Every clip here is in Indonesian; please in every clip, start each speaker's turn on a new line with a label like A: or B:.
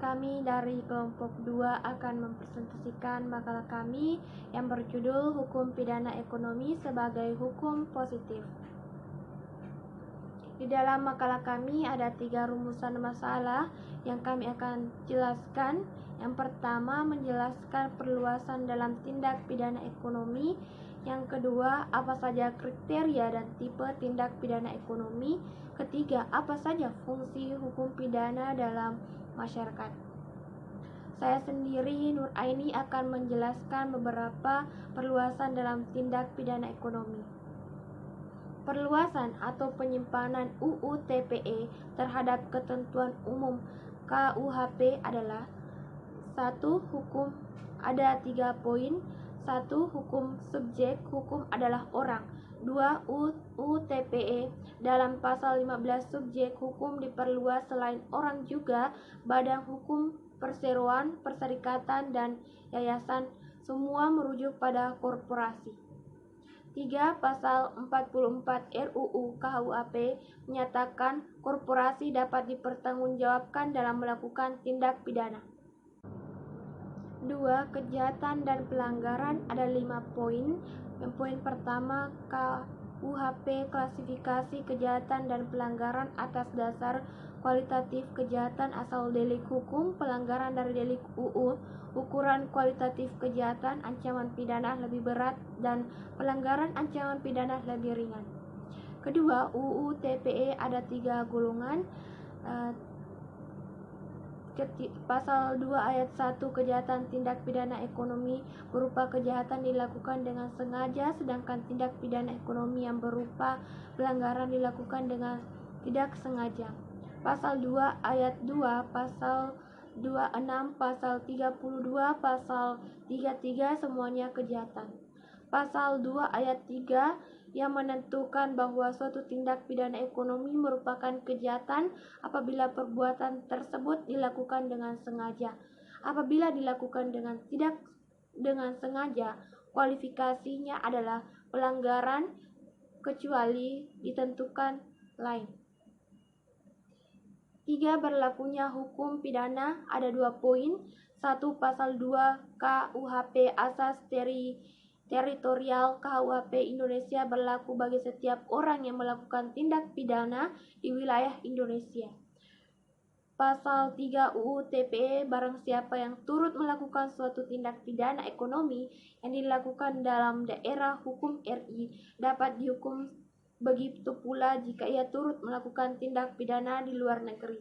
A: Kami dari kelompok 2 akan mempresentasikan makalah kami yang berjudul Hukum Pidana Ekonomi sebagai Hukum Positif. Di dalam makalah kami ada 3 rumusan masalah yang kami akan jelaskan. Yang pertama, menjelaskan perluasan dalam tindak pidana ekonomi. Yang kedua, apa saja kriteria dan tipe tindak pidana ekonomi. Ketiga, apa saja fungsi hukum pidana dalam masyarakat. Saya sendiri, Nur Aini, akan menjelaskan beberapa perluasan dalam tindak pidana ekonomi. Perluasan atau penyimpanan UU TPE terhadap ketentuan umum KUHP adalah: 1. Hukum ada 3 poin. 1. Hukum subjek, hukum adalah orang. 2. UU TPE dalam pasal 15 subjek hukum diperluas selain orang juga badan hukum, perseroan, perserikatan, dan yayasan, semua merujuk pada korporasi. 3. Pasal 44 RUU KUHP menyatakan korporasi dapat dipertanggungjawabkan dalam melakukan tindak pidana. 2. Kejahatan dan pelanggaran ada 5 poin. Yang poin pertama, KUHP klasifikasi kejahatan dan pelanggaran atas dasar kualitatif kejahatan asal delik hukum, pelanggaran dari delik UU, ukuran kualitatif kejahatan, ancaman pidana lebih berat, dan pelanggaran ancaman pidana lebih ringan. Kedua, UU TPE ada 3 golongan. Pasal 2 ayat 1 kejahatan tindak pidana ekonomi berupa kejahatan dilakukan dengan sengaja, sedangkan tindak pidana ekonomi yang berupa pelanggaran dilakukan dengan tidak sengaja. Pasal 2 ayat 2, pasal 26, pasal 32, pasal 33 semuanya kejahatan. Pasal 2 ayat 3 yang menentukan bahwa suatu tindak pidana ekonomi merupakan kejahatan apabila perbuatan tersebut dilakukan dengan sengaja. Apabila dilakukan dengan tidak dengan sengaja, kualifikasinya adalah pelanggaran kecuali ditentukan lain. 3. Berlakunya hukum pidana ada 2 poin. 1. Pasal 2 KUHP asas teritorial KUHP Indonesia berlaku bagi setiap orang yang melakukan tindak pidana di wilayah Indonesia. Pasal 3 UU TPE, barang siapa yang turut melakukan suatu tindak pidana ekonomi yang dilakukan dalam daerah hukum RI dapat dihukum, begitu pula jika ia turut melakukan tindak pidana di luar negeri.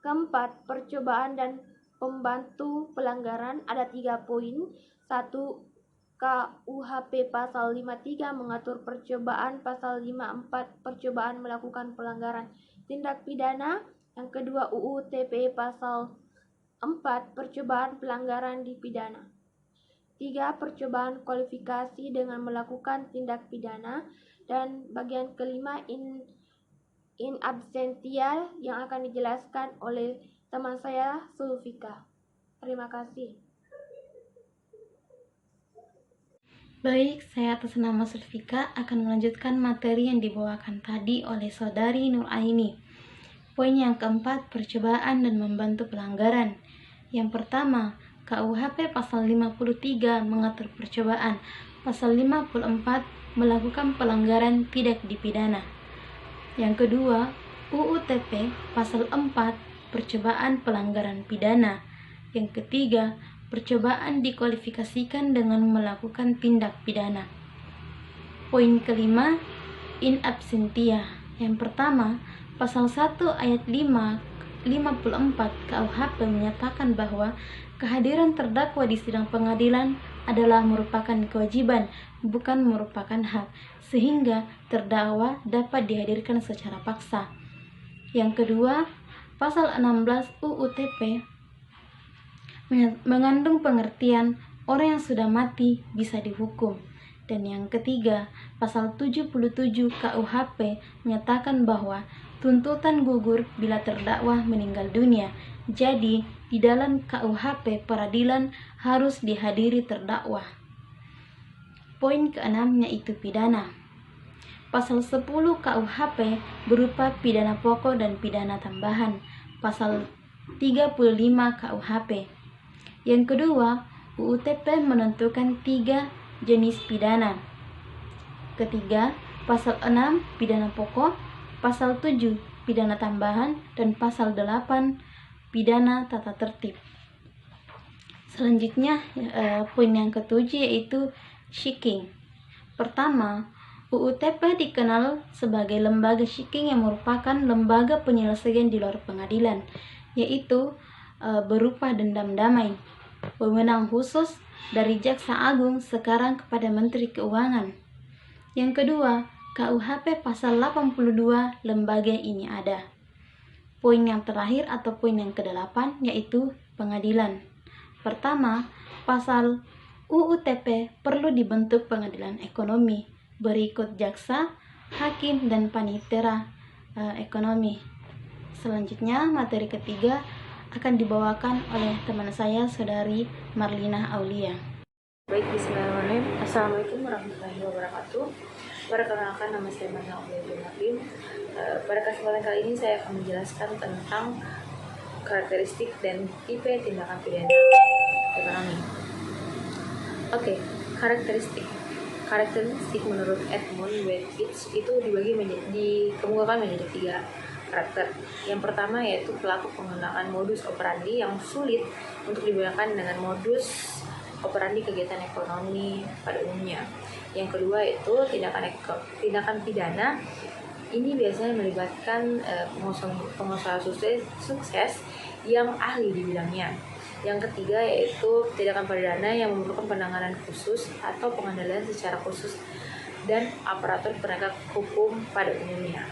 A: Keempat, percobaan dan pembantu pelanggaran ada 3 poin. 1. KUHP pasal 53 mengatur percobaan, pasal 54 percobaan melakukan pelanggaran tindak pidana. Yang kedua, UU TPE pasal 4 percobaan pelanggaran dipidana. 3. Percobaan kualifikasi dengan melakukan tindak pidana. Dan bagian kelima, in absentia, yang akan dijelaskan oleh teman saya, Sulfika. Terima kasih.
B: Baik, saya atas nama Sulfika akan melanjutkan materi yang dibawakan tadi oleh saudari Nur Aini. Poin yang keempat, percobaan dan membantu pelanggaran. Yang pertama, KUHP pasal 53 mengatur percobaan. Pasal 54 melakukan pelanggaran tidak dipidana. Yang kedua, UU TP pasal 4 percobaan pelanggaran pidana. Yang ketiga, percobaan dikualifikasikan dengan melakukan tindak pidana. Poin kelima, in absentia. Yang pertama, pasal 1 ayat 54 KUHP menyatakan bahwa kehadiran terdakwa di sidang pengadilan adalah merupakan kewajiban, bukan merupakan hak, sehingga terdakwa dapat dihadirkan secara paksa. Yang kedua, pasal 16 UU TP mengandung pengertian orang yang sudah mati bisa dihukum. Dan yang ketiga, pasal 77 KUHP menyatakan bahwa tuntutan gugur bila terdakwa meninggal dunia. Jadi, di dalam KUHP peradilan harus dihadiri terdakwa. Poin keenam yaitu pidana. Pasal 10 KUHP berupa pidana pokok dan pidana tambahan. Pasal 35 KUHP. Yang kedua, UU TP menentukan 3 jenis pidana. Ketiga, pasal 6 pidana pokok, pasal 7 pidana tambahan, dan pasal 8 pidana tata tertib. Selanjutnya, poin yang ketujuh yaitu seeking. Pertama, UU TP dikenal sebagai lembaga seeking yang merupakan lembaga penyelesaian di luar pengadilan, yaitu berupa dendam damai. Wewenang khusus dari Jaksa Agung sekarang kepada Menteri Keuangan. Yang kedua, KUHP pasal 82 lembaga ini ada. Poin yang terakhir atau poin yang ke-8 yaitu pengadilan. Pertama, pasal UU TP perlu dibentuk pengadilan ekonomi berikut jaksa, hakim, dan panitera ekonomi. Selanjutnya, materi ketiga akan dibawakan oleh teman saya, Saudari Marlina Aulia.
C: Baik, bismillahirrahmanirrahim. Assalamualaikum warahmatullahi wabarakatuh. Perkenalkan, nama saya Marlina Aulia Marlin. Pada kesempatan kali ini saya akan menjelaskan tentang karakteristik dan tipe tindakan pidana ekonomi. Oke, karakteristik menurut Edmund Waitwitz itu dikemukakan menjadi 3 karakter. Yang pertama yaitu pelaku penggunaan modus operandi yang sulit untuk dibedakan dengan modus operandi kegiatan ekonomi pada umumnya. Yang kedua yaitu tindakan pidana. Ini biasanya melibatkan pengusaha sukses yang ahli di bidangnya. Yang ketiga yaitu tindakan pidana yang memerlukan penanganan khusus atau pengendalian secara khusus dan aparatur penegak hukum pada umumnya.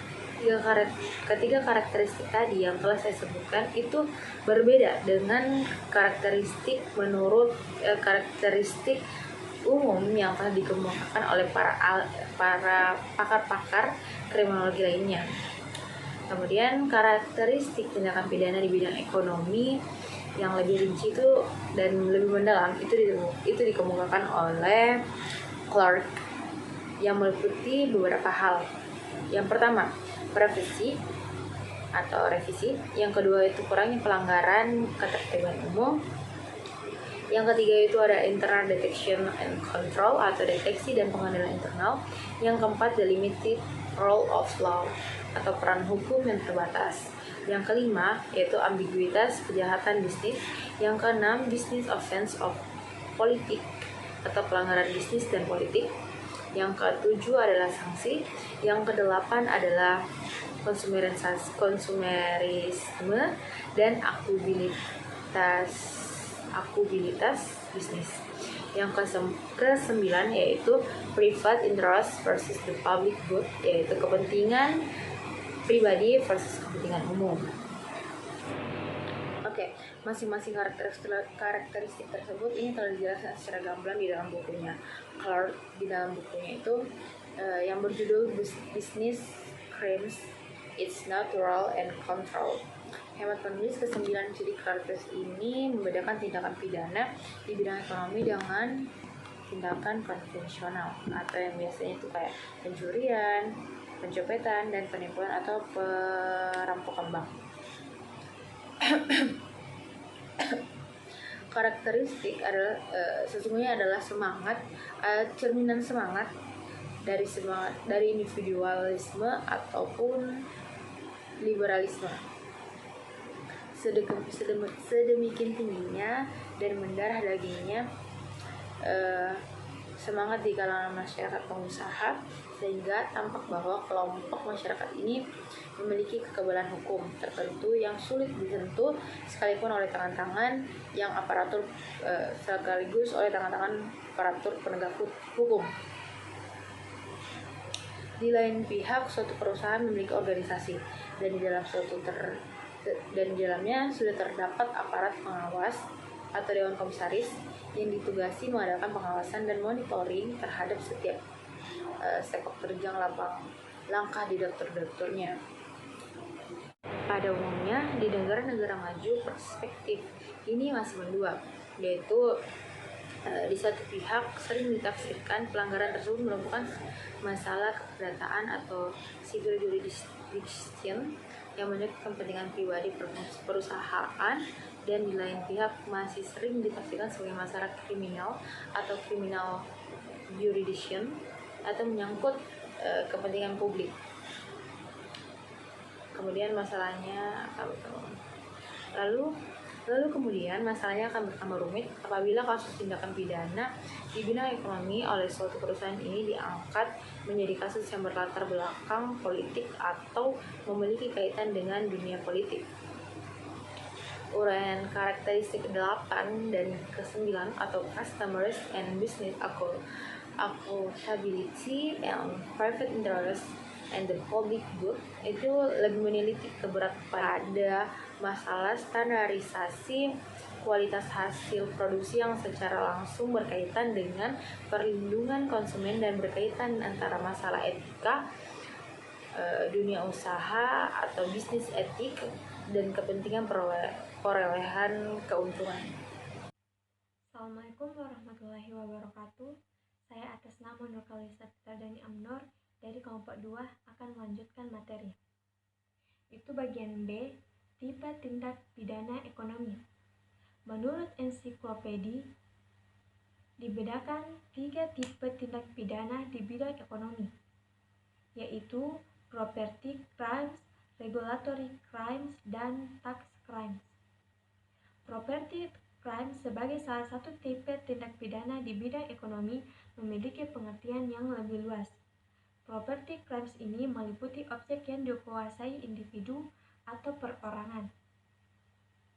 C: Ketiga karakteristik tadi yang telah saya sebutkan itu berbeda dengan karakteristik menurut karakteristik umum yang telah dikemukakan oleh para pakar-pakar kriminologi lainnya. Kemudian karakteristik tindakan pidana di bidang ekonomi yang lebih rinci itu dan lebih mendalam itu dikemukakan oleh Clark yang meliputi beberapa hal. Yang pertama, revisi. Yang kedua itu kurangnya pelanggaran ketertiban umum. Yang ketiga itu ada internal detection and control atau deteksi dan pengendalian internal. Yang keempat, the limited role of law atau peran hukum yang terbatas. Yang kelima yaitu ambiguitas kejahatan bisnis. Yang keenam, business offense of politik atau pelanggaran bisnis dan politik. Yang ketujuh adalah sanksi. Yang kedelapan adalah konsumerisme dan akubilitas bisnis. Yang kesembilan yaitu private interest versus the public good, yaitu kepentingan pribadi versus kepentingan umum. Oke, masing-masing karakteristik tersebut ini telah dijelaskan secara gamblang di dalam bukunya. Clark di dalam bukunya itu yang berjudul Business Crimes, Its Natural and Control. Hemat penulis, ke-9 ciri karakteristik ini membedakan tindakan pidana di bidang ekonomi dengan tindakan konvensional atau yang biasanya itu kayak pencurian, pencopetan, dan penipuan atau perampokan bank. Karakteristik sesungguhnya adalah cerminan semangat dari individualisme ataupun liberalisme. Sedemikian tingginya dan mendarah dagingnya semangat di kalangan masyarakat pengusaha, sehingga tampak bahwa kelompok masyarakat ini memiliki kekebalan hukum tertentu yang sulit disentuh sekalipun oleh tangan-tangan aparatur penegak hukum. Di lain pihak, suatu perusahaan memiliki organisasi dan di dalamnya sudah terdapat aparat pengawas atau dewan komisaris yang ditugasi mengadakan pengawasan dan monitoring terhadap setiap sepak terjang langkah direktur-direkturnya. Pada umumnya, di negara-negara maju perspektif ini masih mendua, yaitu di satu pihak sering ditafsirkan pelanggaran tersebut merupakan masalah keperdataan atau civil jurisdiction yang menyangkut kepentingan pribadi perusahaan, dan di lain pihak masih sering ditafsirkan sebagai masalah kriminal atau criminal jurisdiction atau menyangkut kepentingan publik. Kemudian masalahnya lalu kemudian masalahnya akan bertambah rumit apabila kasus tindakan pidana di bidang ekonomi oleh suatu perusahaan ini diangkat menjadi kasus yang berlatar belakang politik atau memiliki kaitan dengan dunia politik. Uraian karakteristik 8 dan ke-9 atau Customers and Business Accountability and Private Interest and the Public Good itu lebih meneliti keberat pada masalah standarisasi kualitas hasil produksi yang secara langsung berkaitan dengan perlindungan konsumen dan berkaitan antara masalah etika, dunia usaha atau bisnis etik, dan kepentingan perolehan keuntungan.
A: Assalamualaikum warahmatullahi wabarakatuh. Saya atas nama Nurkalisa Fitardani Amnor dari kelompok 2 akan melanjutkan materi. Itu bagian B, tipe tindak pidana ekonomi. Menurut ensiklopedi, dibedakan 3 tipe tindak pidana di bidang ekonomi, yaitu property crimes, regulatory crimes, dan tax crimes. Property crimes sebagai salah satu tipe tindak pidana di bidang ekonomi memiliki pengertian yang lebih luas. Property crimes ini meliputi objek yang dikuasai individu atau perorangan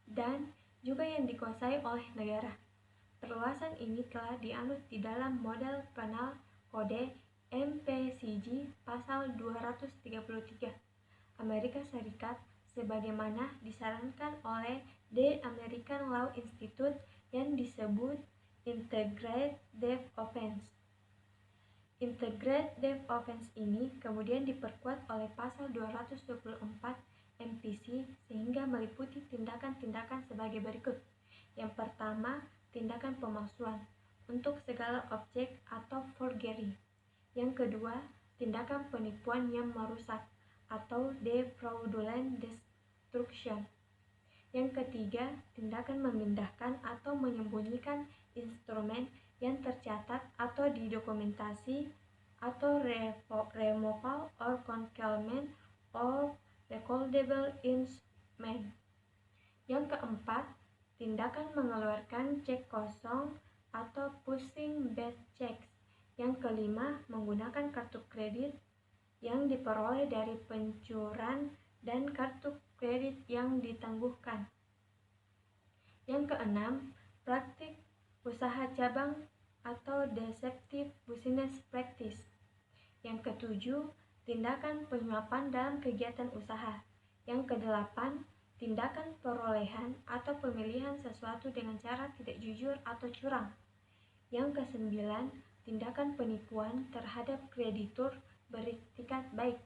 A: dan juga yang dikuasai oleh negara. Perluasan ini telah dianut di dalam model penal kode MPCG pasal 233 Amerika Serikat sebagaimana disarankan oleh The American Law Institute yang disebut Integrated Debt Offense. Integrated Debt Offense ini kemudian diperkuat oleh pasal 224 MPC sehingga meliputi tindakan-tindakan sebagai berikut. Yang pertama, tindakan pemalsuan untuk segala objek atau forgery. Yang kedua, tindakan penipuan yang merusak atau fraudulent destruction. Yang ketiga, tindakan memindahkan atau menyembunyikan instrumen yang tercatat atau didokumentasi atau removal or concealment or recordable instrument. Yang keempat, tindakan mengeluarkan cek kosong atau pushing bad checks. Yang kelima, menggunakan kartu kredit yang diperoleh dari pencuran dan kartu kredit yang ditangguhkan. Yang keenam, praktik usaha cabang atau deceptive business practice. Yang ketujuh, tindakan penyuapan dalam kegiatan usaha. Yang kedelapan, tindakan perolehan atau pemilihan sesuatu dengan cara tidak jujur atau curang. Yang kesembilan, tindakan penipuan terhadap kreditur beriktikat baik.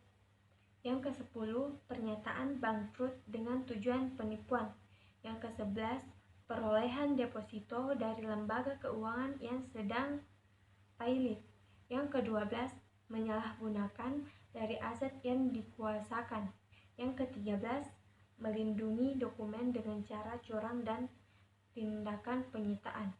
A: Yang ke-10, pernyataan bangkrut dengan tujuan penipuan. Yang ke-11, perolehan deposito dari lembaga keuangan yang sedang pailit. Yang ke-12, menyalahgunakan dari aset yang dikuasakan. Yang ke-13, melindungi dokumen dengan cara curang dan tindakan penyitaan.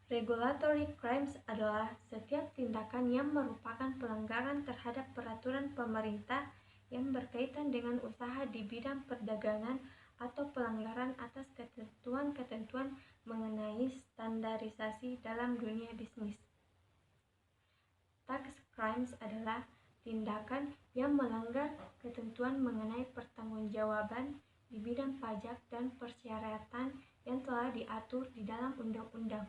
A: Regulatory crimes adalah setiap tindakan yang merupakan pelanggaran terhadap peraturan pemerintah yang berkaitan dengan usaha di bidang perdagangan atau pelanggaran atas ketentuan-ketentuan mengenai standarisasi dalam dunia bisnis. Tax crimes adalah tindakan yang melanggar ketentuan mengenai pertanggungjawaban di bidang pajak dan persyaratan yang telah diatur di dalam undang-undang.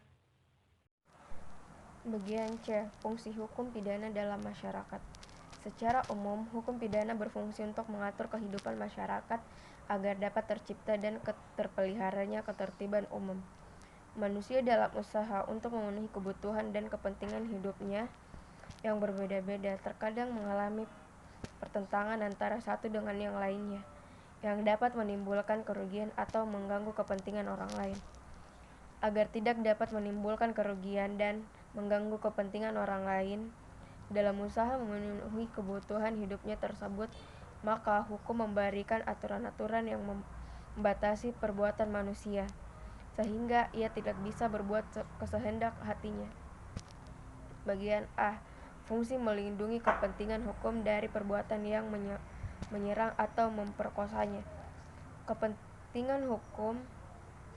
D: Bagian C. Fungsi hukum pidana dalam masyarakat. Secara umum, hukum pidana berfungsi untuk mengatur kehidupan masyarakat agar dapat tercipta dan terpeliharanya ketertiban umum. Manusia dalam usaha untuk memenuhi kebutuhan dan kepentingan hidupnya yang berbeda-beda terkadang mengalami pertentangan antara satu dengan yang lainnya, yang dapat menimbulkan kerugian atau mengganggu kepentingan orang lain. Agar tidak dapat menimbulkan kerugian dan mengganggu kepentingan orang lain dalam usaha memenuhi kebutuhan hidupnya tersebut, maka hukum memberikan aturan-aturan yang membatasi perbuatan manusia, sehingga ia tidak bisa berbuat kesehendak hatinya. Bagian A. Fungsi melindungi kepentingan hukum dari perbuatan yang menyerang atau memperkosanya. Kepentingan hukum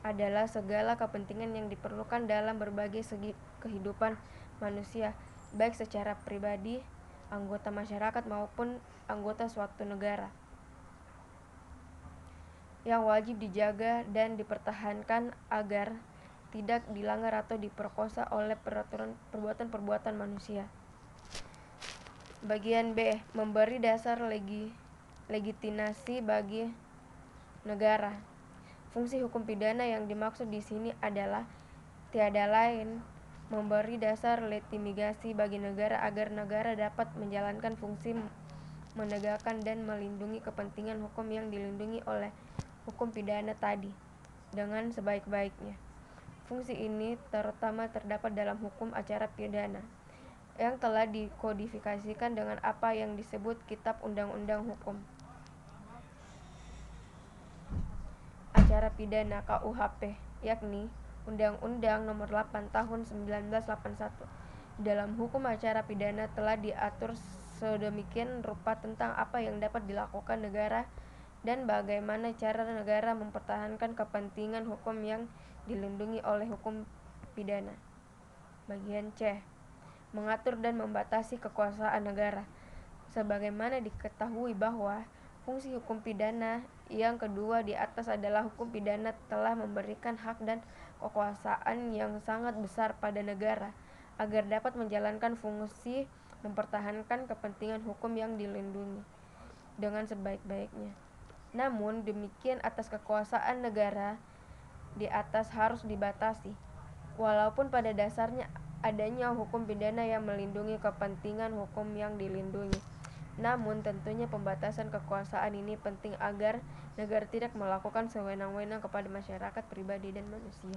D: adalah segala kepentingan yang diperlukan dalam berbagai segi kehidupan manusia, baik secara pribadi, anggota masyarakat maupun anggota suatu negara, yang wajib dijaga dan dipertahankan agar tidak dilanggar atau diperkosa oleh perbuatan-perbuatan manusia. Bagian B. Memberi dasar legitimasi bagi negara. Fungsi hukum pidana yang dimaksud di sini adalah tiada lain memberi dasar legitimasi bagi negara agar negara dapat menjalankan fungsi menegakkan dan melindungi kepentingan hukum yang dilindungi oleh hukum pidana tadi dengan sebaik-baiknya. Fungsi ini terutama terdapat dalam hukum acara pidana yang telah dikodifikasikan dengan apa yang disebut Kitab Undang-Undang Hukum Acara Pidana KUHP, yakni Undang-Undang Nomor 8 Tahun 1981. Dalam hukum acara pidana telah diatur sedemikian rupa tentang apa yang dapat dilakukan negara dan bagaimana cara negara mempertahankan kepentingan hukum yang dilindungi oleh hukum pidana. Bagian C. Mengatur dan membatasi kekuasaan negara. Sebagaimana diketahui bahwa fungsi hukum pidana yang kedua di atas adalah hukum pidana telah memberikan hak dan kekuasaan yang sangat besar pada negara agar dapat menjalankan fungsi mempertahankan kepentingan hukum yang dilindungi dengan sebaik-baiknya. Namun demikian atas kekuasaan negara di atas harus dibatasi, walaupun pada dasarnya adanya hukum pidana yang melindungi kepentingan hukum yang dilindungi. Namun tentunya pembatasan kekuasaan ini penting agar negara tidak melakukan sewenang-wenang kepada masyarakat pribadi dan manusia.